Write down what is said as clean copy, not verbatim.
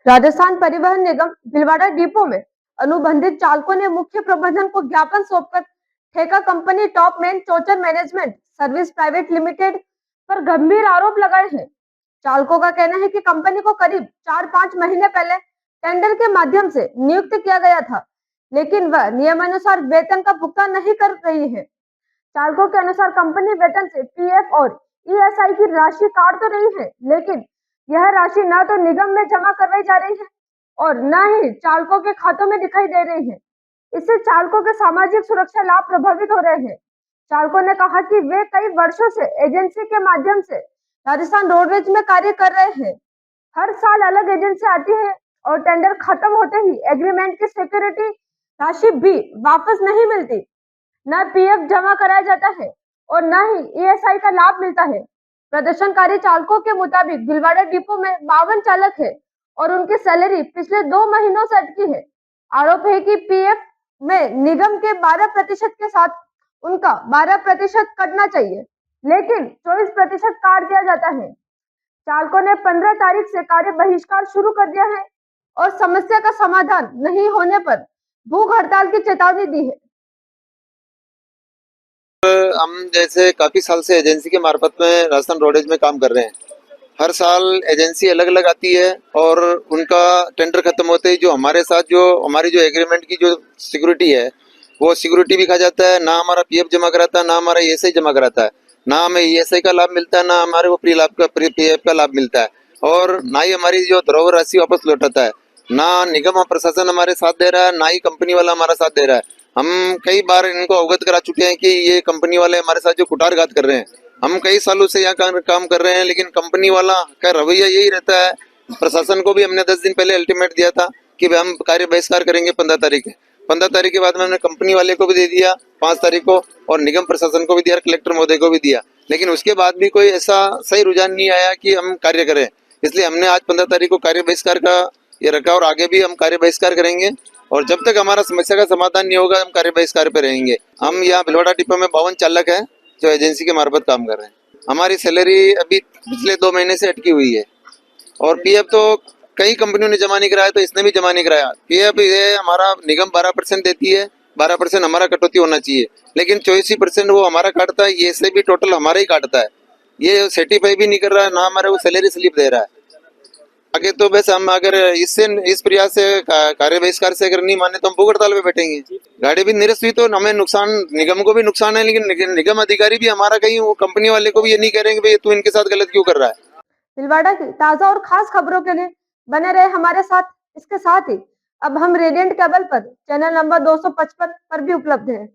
राजस्थान परिवहन निगम भीलवाड़ा डिपो में अनुबंधित चालकों ने मुख्य प्रबंधन को ज्ञापन सौंपकर ठेका कंपनी टॉप मैन चौचर मैनेजमेंट सर्विस प्राइवेट लिमिटेड पर गंभीर आरोप लगाए हैं। चालकों का कहना है कि कंपनी को करीब 4-5 महीने पहले टेंडर के माध्यम से नियुक्त किया गया था, लेकिन वह नियमानुसार वेतन का भुगतान नहीं कर रही है। चालकों के अनुसार कंपनी वेतन से पीएफ और ईएसआई की राशि काट तो रही है, लेकिन यह राशि न तो निगम में जमा करवाई जा रही है और न ही चालकों के खातों में दिखाई दे रही है। इससे चालकों के सामाजिक सुरक्षा लाभ प्रभावित हो रहे हैं। चालकों ने कहा कि वे कई वर्षों से एजेंसी के माध्यम से राजस्थान रोडवेज में कार्य कर रहे हैं। हर साल अलग एजेंसी आती है और टेंडर खत्म होते ही एग्रीमेंट की सिक्योरिटी राशि भी वापस नहीं मिलती। न पीएफ जमा कराया जाता है और न ही ईएसआई का लाभ मिलता है। प्रदर्शनकारी चालकों के मुताबिक भीलवाड़ा डिपो में 52 चालक है और उनकी सैलरी पिछले 2 महीनों से अटकी है। आरोप है कि पीएफ में निगम के 12% के साथ उनका 12% कटना चाहिए, लेकिन 24% काट दिया जाता है। चालकों ने 15 तारीख से कार्य बहिष्कार शुरू कर दिया है और समस्या का समाधान नहीं होने पर भूख हड़ताल की चेतावनी दी है। हम जैसे काफी साल से एजेंसी के मार्फत में राजस्थान रोडवेज में काम कर रहे हैं। हर साल एजेंसी अलग अलग आती है और उनका टेंडर खत्म होते ही जो हमारे साथ जो हमारी जो एग्रीमेंट की जो सिक्योरिटी है वो सिक्योरिटी भी खा जाता है। ना हमारा पीएफ जमा कराता है, ना हमारा ईएसआई जमा कराता है, ना हमें ईएसआई का लाभ मिलता है, ना हमारे को पीएफ का लाभ मिलता है और ना ही हमारी जो धरोहर राशि वापस लौटाता है। ना निगम प्रशासन हमारे साथ दे रहा है, ना ही कंपनी वाला हमारा साथ दे रहा है। हम कई बार इनको अवगत करा चुके हैं कि ये कंपनी वाले हमारे साथ जो कुठारघात कर रहे हैं। हम कई सालों से यहाँ काम कर रहे हैं, लेकिन कंपनी वाला का रवैया यही रहता है। प्रशासन को भी हमने 10 दिन पहले अल्टीमेट दिया था कि हम कार्य बहिष्कार करेंगे 15 तारीख है। 15 तारीख के बाद में हमने कंपनी वाले को भी दे दिया 5 तारीख को और निगम प्रशासन को भी दिया, कलेक्टर महोदय को भी दिया, लेकिन उसके बाद भी कोई ऐसा सही रुझान नहीं आया कि हम कार्य करें। इसलिए हमने आज 15 तारीख को कार्य बहिष्कार का ये रखा और आगे भी हम कार्य बहिष्कार करेंगे और जब तक हमारा समस्या का समाधान नहीं होगा हम कार्य बहिष्कार पे रहेंगे। हम यहाँ भीलवाड़ा डिपो में 52 चालक हैं जो एजेंसी के मार्फत काम कर रहे हैं। हमारी सैलरी अभी पिछले 2 महीने से अटकी हुई है और पीएफ तो कई कंपनियों ने जमा नहीं कराया, तो इसने भी जमा नहीं कराया। पीएफ ये हमारा निगम 12% देती है, 12% हमारा कटौती होना चाहिए, लेकिन 84% वो हमारा काटता है। ये से भी टोटल हमारा ही काटता है। ये सर्टिफाई भी नहीं कर रहा है, ना हमारे को सैलरी स्लिप दे रहा है। आगे तो बस हम अगर इस प्रयास से कार्य बहिष्कार से अगर नहीं माने तो हम भूख हड़ताल पे बैठेंगे। गाड़ी भी निरस्त हुई तो हमें नुकसान, निगम को भी नुकसान है, लेकिन निगम अधिकारी भी हमारा कहीं वो कंपनी वाले को भी ये नहीं कह रहे कि भाई तू इनके साथ गलत क्यों कर रहा है। भीलवाड़ा की ताजा और खास खबरों के लिए बने रहे हमारे साथ। इसके साथ ही अब हम रेडियंट केबल पर चैनल नंबर 255 पर भी उपलब्ध है।